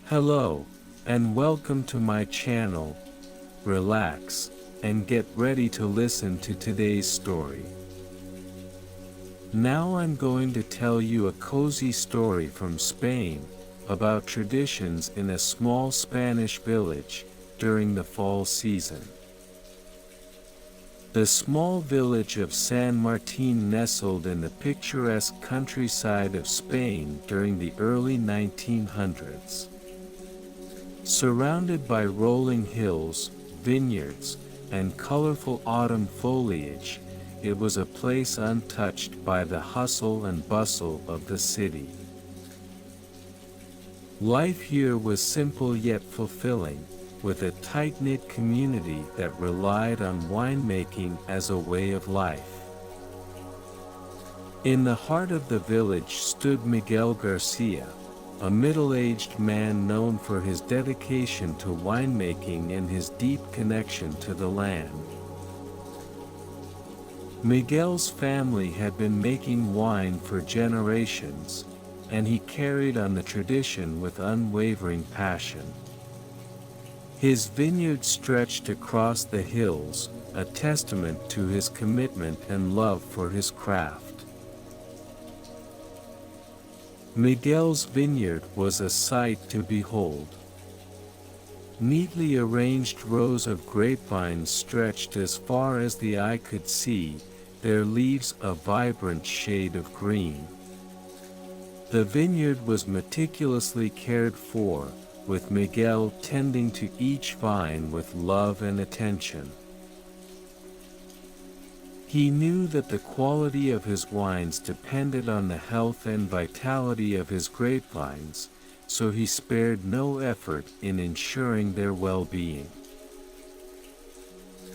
Hello, and welcome to my channel. Relax, and get ready to listen to today's story. Now I'm going to tell you a cozy story from Spain, about traditions in a small Spanish village, during the fall season. The small village of San Martin nestled in the picturesque countryside of Spain during the early 1900s. Surrounded by rolling hills, vineyards, and colorful autumn foliage, it was a place untouched by the hustle and bustle of the city. Life here was simple yet fulfilling, with a tight-knit community that relied on winemaking as a way of life. In the heart of the village stood Miguel Garcia, a middle-aged man known for his dedication to winemaking and his deep connection to the land. Miguel's family had been making wine for generations, and he carried on the tradition with unwavering passion. His vineyard stretched across the hills, a testament to his commitment and love for his craft. Miguel's vineyard was a sight to behold. Neatly arranged rows of grapevines stretched as far as the eye could see, their leaves a vibrant shade of green. The vineyard was meticulously cared for, with Miguel tending to each vine with love and attention. He knew that the quality of his wines depended on the health and vitality of his grapevines, so he spared no effort in ensuring their well-being.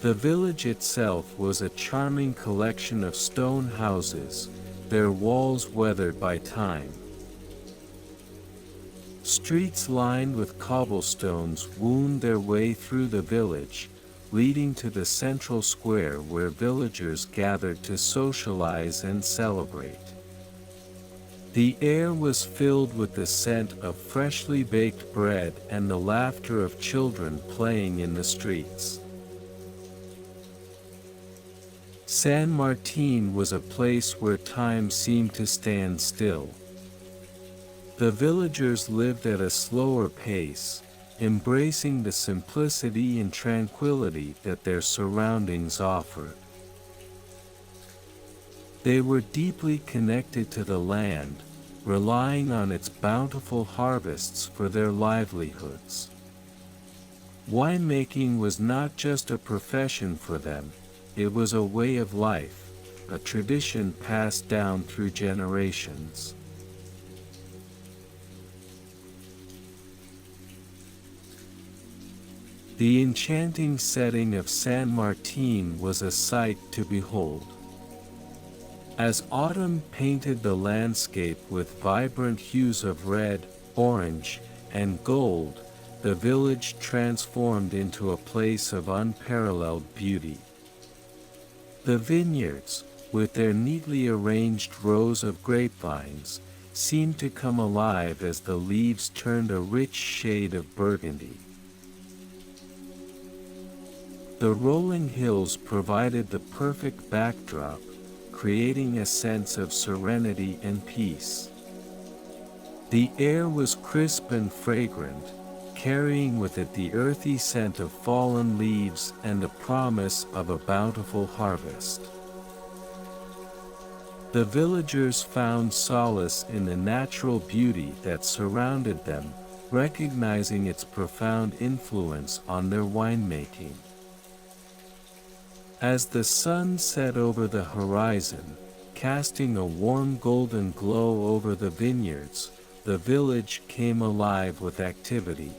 The village itself was a charming collection of stone houses, their walls weathered by time. Streets lined with cobblestones wound their way through the village, leading to the central square where villagers gathered to socialize and celebrate. The air was filled with the scent of freshly baked bread and the laughter of children playing in the streets. San Martin was a place where time seemed to stand still. The villagers lived at a slower pace, embracing the simplicity and tranquility that their surroundings offered. They were deeply connected to the land, relying on its bountiful harvests for their livelihoods. Winemaking was not just a profession for them, it was a way of life, a tradition passed down through generations. The enchanting setting of San Martin was a sight to behold. As autumn painted the landscape with vibrant hues of red, orange, and gold, the village transformed into a place of unparalleled beauty. The vineyards, with their neatly arranged rows of grapevines, seemed to come alive as the leaves turned a rich shade of burgundy. The rolling hills provided the perfect backdrop, creating a sense of serenity and peace. The air was crisp and fragrant, carrying with it the earthy scent of fallen leaves and the promise of a bountiful harvest. The villagers found solace in the natural beauty that surrounded them, recognizing its profound influence on their winemaking. As the sun set over the horizon, casting a warm golden glow over the vineyards, the village came alive with activity.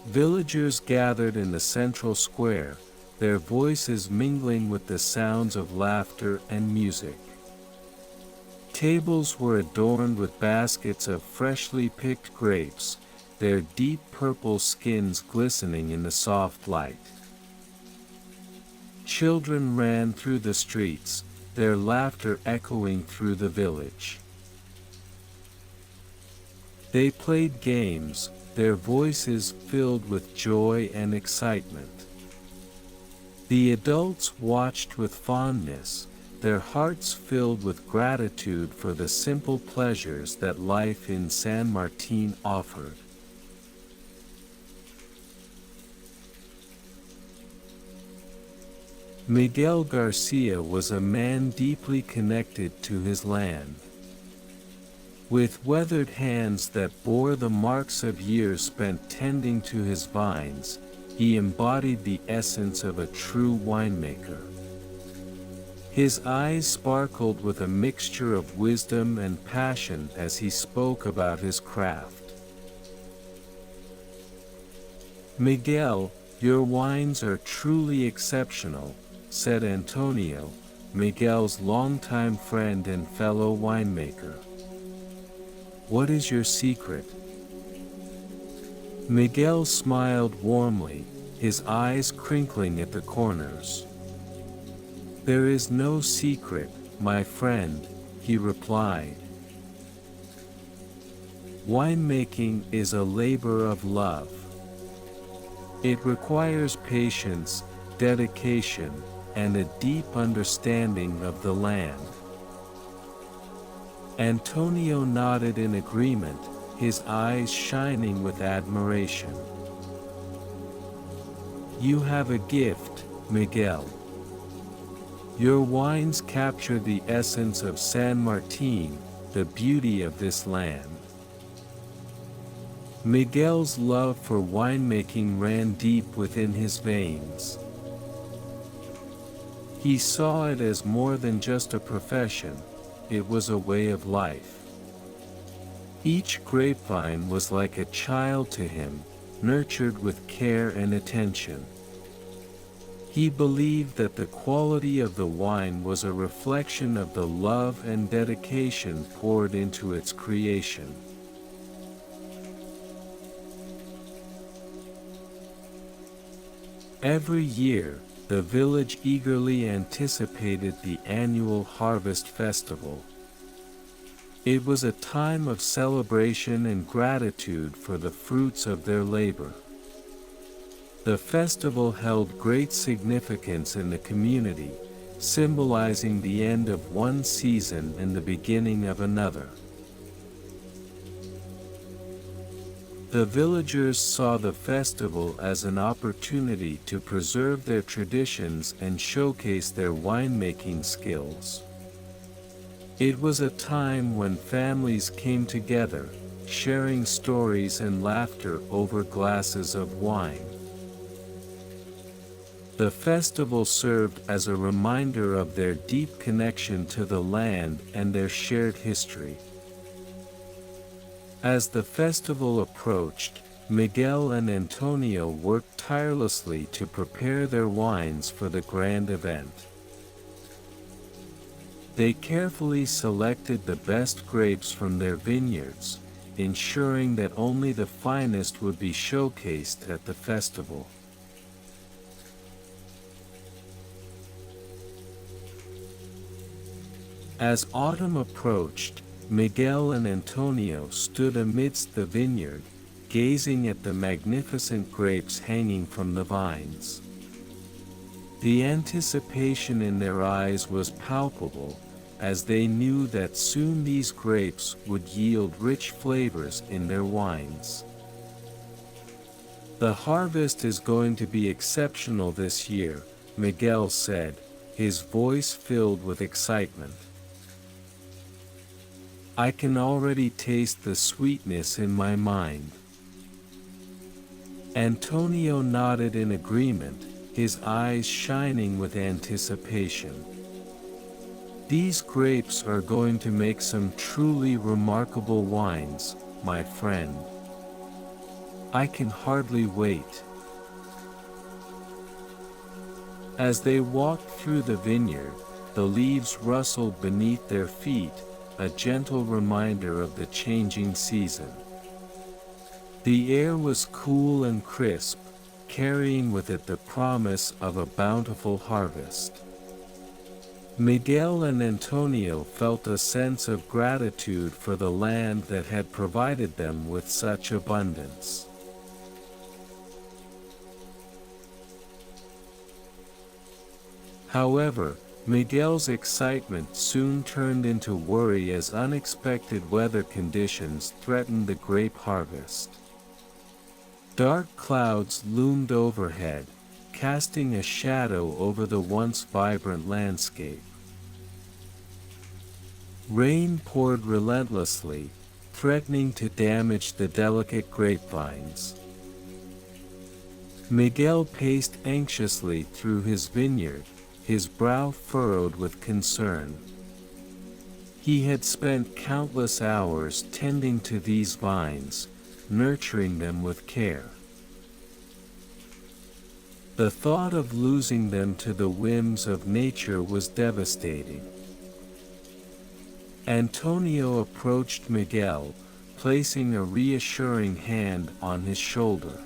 Villagers gathered in the central square, their voices mingling with the sounds of laughter and music. Tables were adorned with baskets of freshly picked grapes, their deep purple skins glistening in the soft light. Children ran through the streets, their laughter echoing through the village. They played games, their voices filled with joy and excitement. The adults watched with fondness, their hearts filled with gratitude for the simple pleasures that life in San Martin offered. Miguel Garcia was a man deeply connected to his land. With weathered hands that bore the marks of years spent tending to his vines, he embodied the essence of a true winemaker. His eyes sparkled with a mixture of wisdom and passion as he spoke about his craft. "Miguel, your wines are truly exceptional," said Antonio, Miguel's longtime friend and fellow winemaker. "What is your secret?" Miguel smiled warmly, his eyes crinkling at the corners. "There is no secret, my friend," he replied. "Winemaking is a labor of love. It requires patience, dedication, and a deep understanding of the land." Antonio nodded in agreement, his eyes shining with admiration. "You have a gift, Miguel. Your wines capture the essence of San Martin, the beauty of this land." Miguel's love for winemaking ran deep within his veins. He saw it as more than just a profession, it was a way of life. Each grapevine was like a child to him, nurtured with care and attention. He believed that the quality of the wine was a reflection of the love and dedication poured into its creation. Every year, the village eagerly anticipated the annual harvest festival. It was a time of celebration and gratitude for the fruits of their labor. The festival held great significance in the community, symbolizing the end of one season and the beginning of another. The villagers saw the festival as an opportunity to preserve their traditions and showcase their winemaking skills. It was a time when families came together, sharing stories and laughter over glasses of wine. The festival served as a reminder of their deep connection to the land and their shared history. As the festival approached, Miguel and Antonio worked tirelessly to prepare their wines for the grand event. They carefully selected the best grapes from their vineyards, ensuring that only the finest would be showcased at the festival. As autumn approached, Miguel and Antonio stood amidst the vineyard, gazing at the magnificent grapes hanging from the vines. The anticipation in their eyes was palpable, as they knew that soon these grapes would yield rich flavors in their wines. "The harvest is going to be exceptional this year," Miguel said, his voice filled with excitement. "I can already taste the sweetness in my mind." Antonio nodded in agreement, his eyes shining with anticipation. "These grapes are going to make some truly remarkable wines, my friend. I can hardly wait." As they walked through the vineyard, the leaves rustled beneath their feet, a gentle reminder of the changing season. The air was cool and crisp, carrying with it the promise of a bountiful harvest. Miguel and Antonio felt a sense of gratitude for the land that had provided them with such abundance. However, Miguel's excitement soon turned into worry as unexpected weather conditions threatened the grape harvest. Dark clouds loomed overhead, casting a shadow over the once vibrant landscape. Rain poured relentlessly, threatening to damage the delicate grapevines. Miguel paced anxiously through his vineyard, his brow furrowed with concern. He had spent countless hours tending to these vines, nurturing them with care. The thought of losing them to the whims of nature was devastating. Antonio approached Miguel, placing a reassuring hand on his shoulder.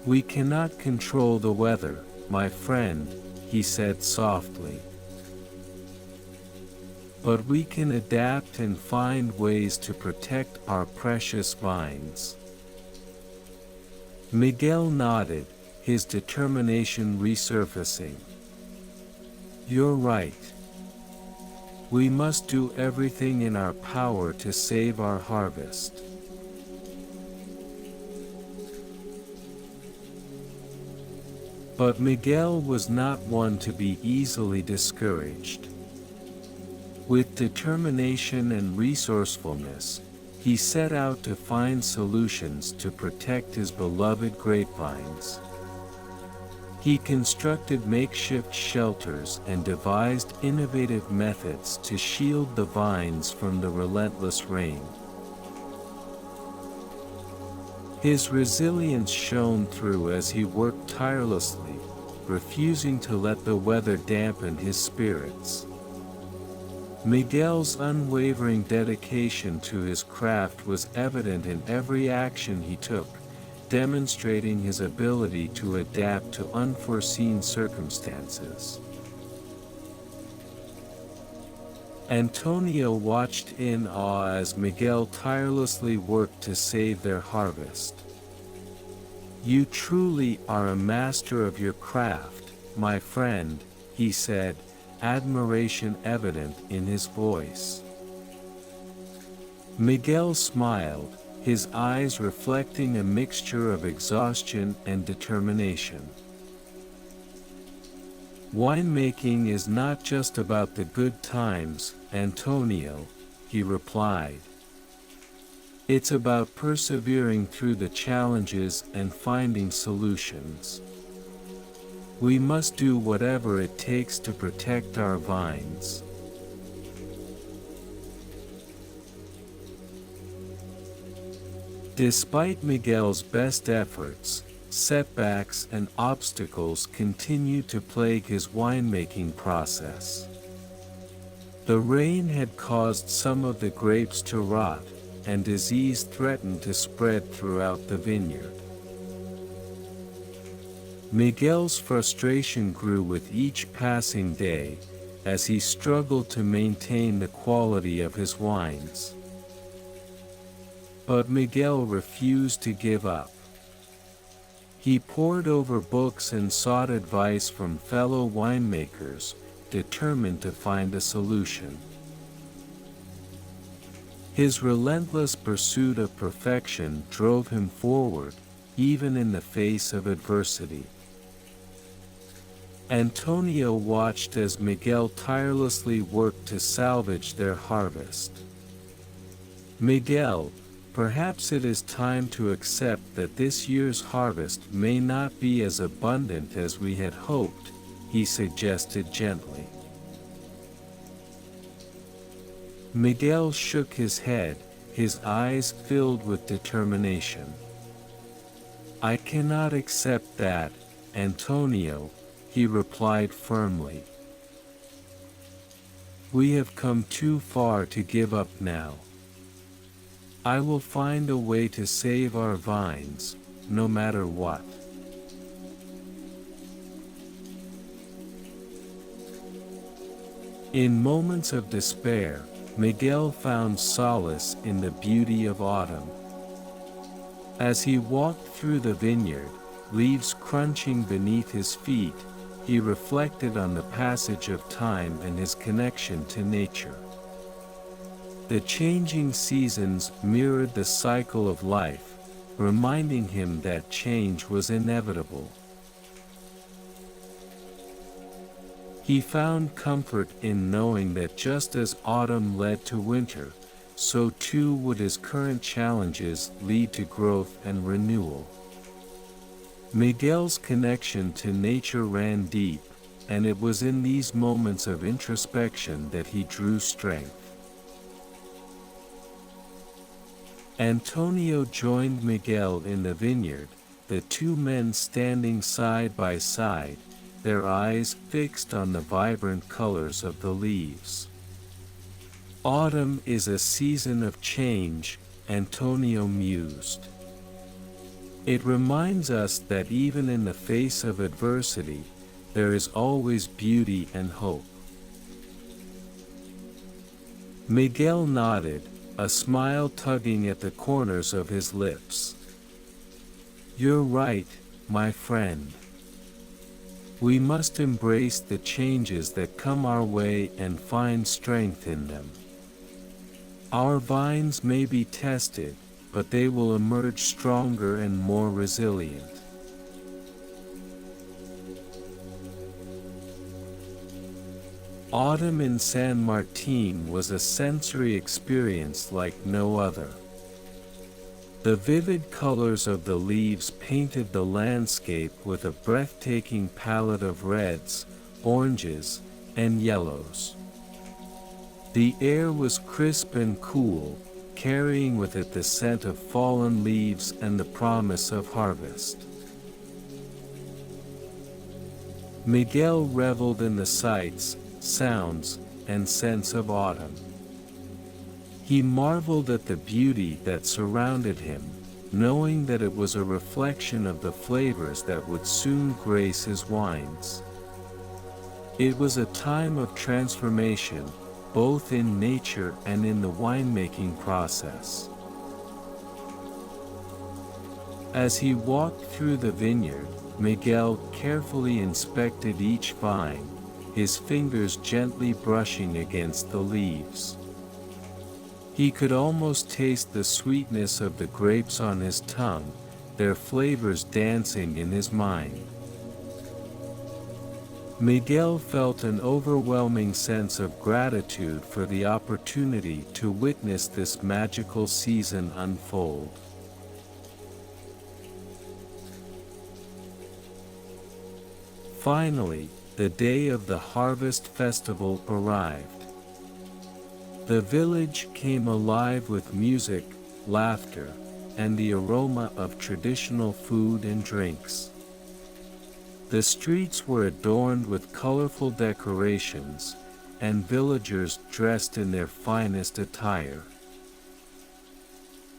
"We cannot control the weather, my friend," he said softly. "But we can adapt and find ways to protect our precious vines." Miguel nodded, his determination resurfacing. "You're right. We must do everything in our power to save our harvest." But Miguel was not one to be easily discouraged. With determination and resourcefulness, he set out to find solutions to protect his beloved grapevines. He constructed makeshift shelters and devised innovative methods to shield the vines from the relentless rain. His resilience shone through as he worked tirelessly, refusing to let the weather dampen his spirits. Miguel's unwavering dedication to his craft was evident in every action he took, demonstrating his ability to adapt to unforeseen circumstances. Antonio watched in awe as Miguel tirelessly worked to save their harvest. "You truly are a master of your craft, my friend," he said, admiration evident in his voice. Miguel smiled, his eyes reflecting a mixture of exhaustion and determination. "Winemaking is not just about the good times, Antonio," he replied. "It's about persevering through the challenges and finding solutions. We must do whatever it takes to protect our vines." Despite Miguel's best efforts, setbacks and obstacles continued to plague his winemaking process. The rain had caused some of the grapes to rot, and disease threatened to spread throughout the vineyard. Miguel's frustration grew with each passing day, as he struggled to maintain the quality of his wines. But Miguel refused to give up. He pored over books and sought advice from fellow winemakers, determined to find a solution. His relentless pursuit of perfection drove him forward, even in the face of adversity. Antonio watched as Miguel tirelessly worked to salvage their harvest. "Miguel, perhaps it is time to accept that this year's harvest may not be as abundant as we had hoped," he suggested gently. Miguel shook his head, his eyes filled with determination. "I cannot accept that, Antonio," he replied firmly. "We have come too far to give up now. I will find a way to save our vines, no matter what." In moments of despair, Miguel found solace in the beauty of autumn. As he walked through the vineyard, leaves crunching beneath his feet, he reflected on the passage of time and his connection to nature. The changing seasons mirrored the cycle of life, reminding him that change was inevitable. He found comfort in knowing that just as autumn led to winter, so too would his current challenges lead to growth and renewal. Miguel's connection to nature ran deep, and it was in these moments of introspection that he drew strength. Antonio joined Miguel in the vineyard, the two men standing side by side, their eyes fixed on the vibrant colors of the leaves. Autumn is a season of change, Antonio mused. It reminds us that even in the face of adversity, there is always beauty and hope. Miguel nodded, a smile tugging at the corners of his lips. "You're right, my friend. We must embrace the changes that come our way and find strength in them. Our vines may be tested, but they will emerge stronger and more resilient." Autumn in San Martin was a sensory experience like no other. The vivid colors of the leaves painted the landscape with a breathtaking palette of reds, oranges, and yellows. The air was crisp and cool, carrying with it the scent of fallen leaves and the promise of harvest. Miguel reveled in the sights, sounds, and scents of autumn. He marveled at the beauty that surrounded him, knowing that it was a reflection of the flavors that would soon grace his wines. It was a time of transformation, both in nature and in the winemaking process. As he walked through the vineyard, Miguel carefully inspected each vine, his fingers gently brushing against the leaves. He could almost taste the sweetness of the grapes on his tongue, their flavors dancing in his mind. Miguel felt an overwhelming sense of gratitude for the opportunity to witness this magical season unfold. Finally, the day of the harvest festival arrived. The village came alive with music, laughter, and the aroma of traditional food and drinks. The streets were adorned with colorful decorations, and villagers dressed in their finest attire.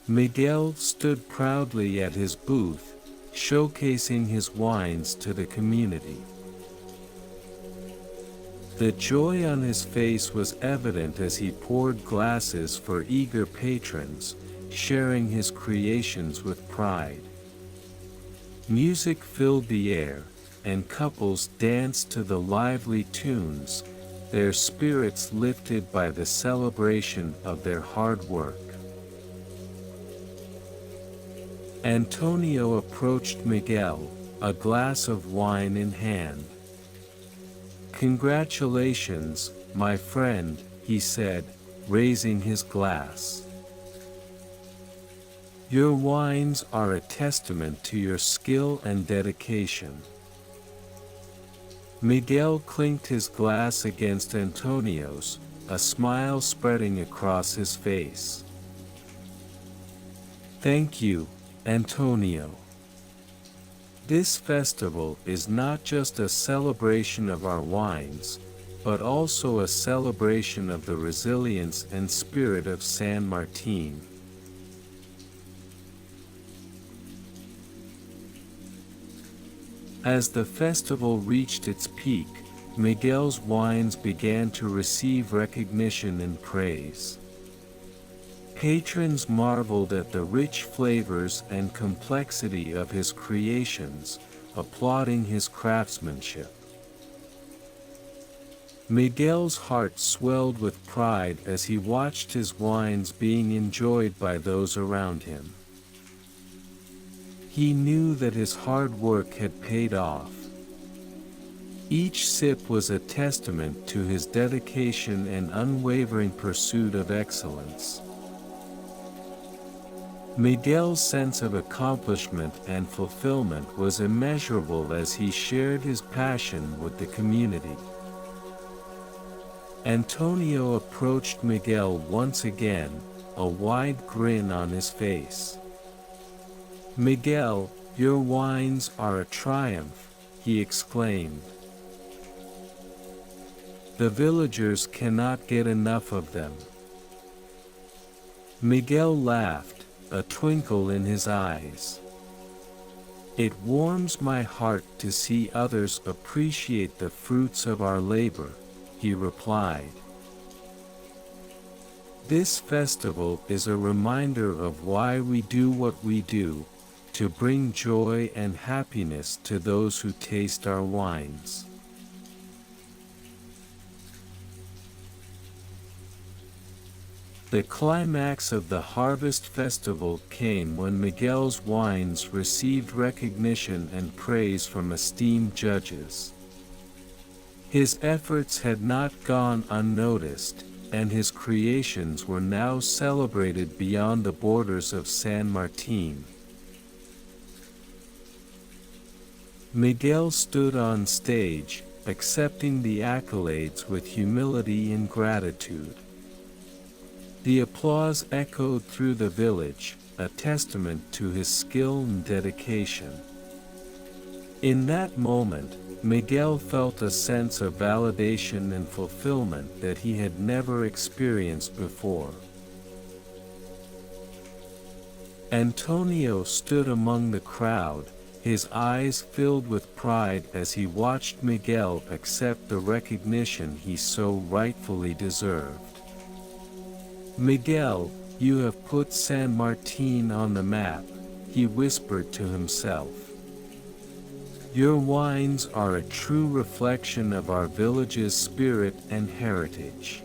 Miguel stood proudly at his booth, showcasing his wines to the community. The joy on his face was evident as he poured glasses for eager patrons, sharing his creations with pride. Music filled the air, and couples danced to the lively tunes, their spirits lifted by the celebration of their hard work. Antonio approached Miguel, a glass of wine in hand. "Congratulations, my friend," he said, raising his glass. "Your wines are a testament to your skill and dedication." Miguel clinked his glass against Antonio's, a smile spreading across his face. "Thank you, Antonio. This festival is not just a celebration of our wines, but also a celebration of the resilience and spirit of San Martin." As the festival reached its peak, Miguel's wines began to receive recognition and praise. Patrons marveled at the rich flavors and complexity of his creations, applauding his craftsmanship. Miguel's heart swelled with pride as he watched his wines being enjoyed by those around him. He knew that his hard work had paid off. Each sip was a testament to his dedication and unwavering pursuit of excellence. Miguel's sense of accomplishment and fulfillment was immeasurable as he shared his passion with the community. Antonio approached Miguel once again, a wide grin on his face. "Miguel, your wines are a triumph," he exclaimed. "The villagers cannot get enough of them." Miguel laughed, a twinkle in his eyes. "It warms my heart to see others appreciate the fruits of our labor," he replied. "This festival is a reminder of why we do what we do, to bring joy and happiness to those who taste our wines." The climax of the Harvest Festival came when Miguel's wines received recognition and praise from esteemed judges. His efforts had not gone unnoticed, and his creations were now celebrated beyond the borders of San Martin. Miguel stood on stage, accepting the accolades with humility and gratitude. The applause echoed through the village, a testament to his skill and dedication. In that moment, Miguel felt a sense of validation and fulfillment that he had never experienced before. Antonio stood among the crowd, his eyes filled with pride as he watched Miguel accept the recognition he so rightfully deserved. "Miguel, you have put San Martin on the map," he whispered to himself. "Your wines are a true reflection of our village's spirit and heritage."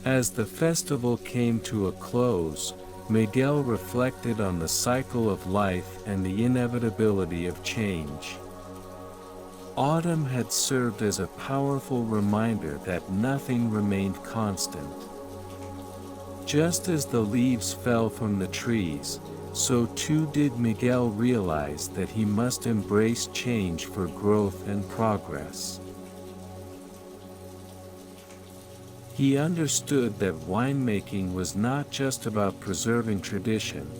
As the festival came to a close, Miguel reflected on the cycle of life and the inevitability of change. Autumn had served as a powerful reminder that nothing remained constant. Just as the leaves fell from the trees, so too did Miguel realize that he must embrace change for growth and progress. He understood that winemaking was not just about preserving tradition,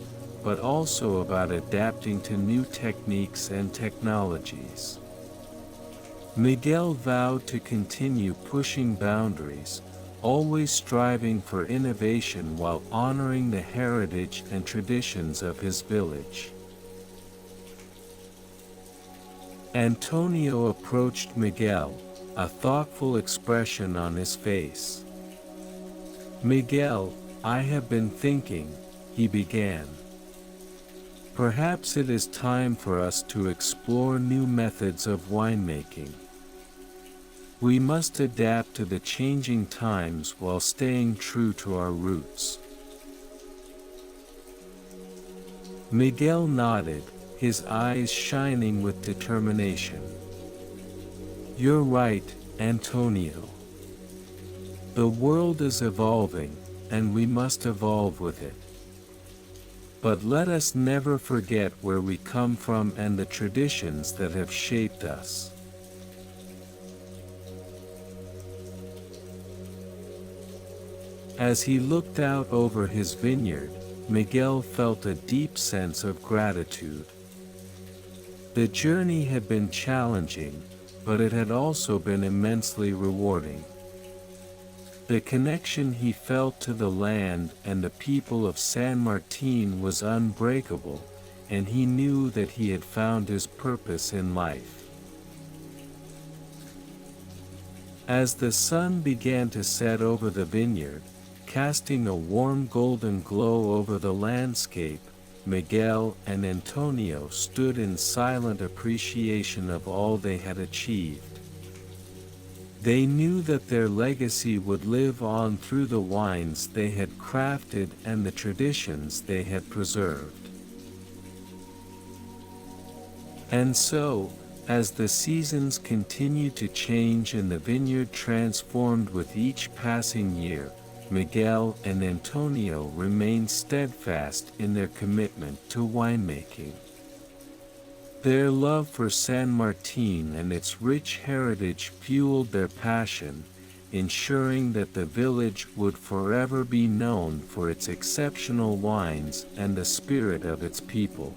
but also about adapting to new techniques and technologies. Miguel vowed to continue pushing boundaries, always striving for innovation while honoring the heritage and traditions of his village. Antonio approached Miguel, a thoughtful expression on his face. "Miguel, I have been thinking," he began. "Perhaps it is time for us to explore new methods of winemaking. We must adapt to the changing times while staying true to our roots." Miguel nodded, his eyes shining with determination. "You're right, Antonio. The world is evolving, and we must evolve with it. But let us never forget where we come from and the traditions that have shaped us." As he looked out over his vineyard, Miguel felt a deep sense of gratitude. The journey had been challenging, but it had also been immensely rewarding. The connection he felt to the land and the people of San Martin was unbreakable, and he knew that he had found his purpose in life. As the sun began to set over the vineyard, casting a warm golden glow over the landscape, Miguel and Antonio stood in silent appreciation of all they had achieved. They knew that their legacy would live on through the wines they had crafted and the traditions they had preserved. And so, as the seasons continued to change and the vineyard transformed with each passing year, Miguel and Antonio remained steadfast in their commitment to winemaking. Their love for San Martin and its rich heritage fueled their passion, ensuring that the village would forever be known for its exceptional wines and the spirit of its people.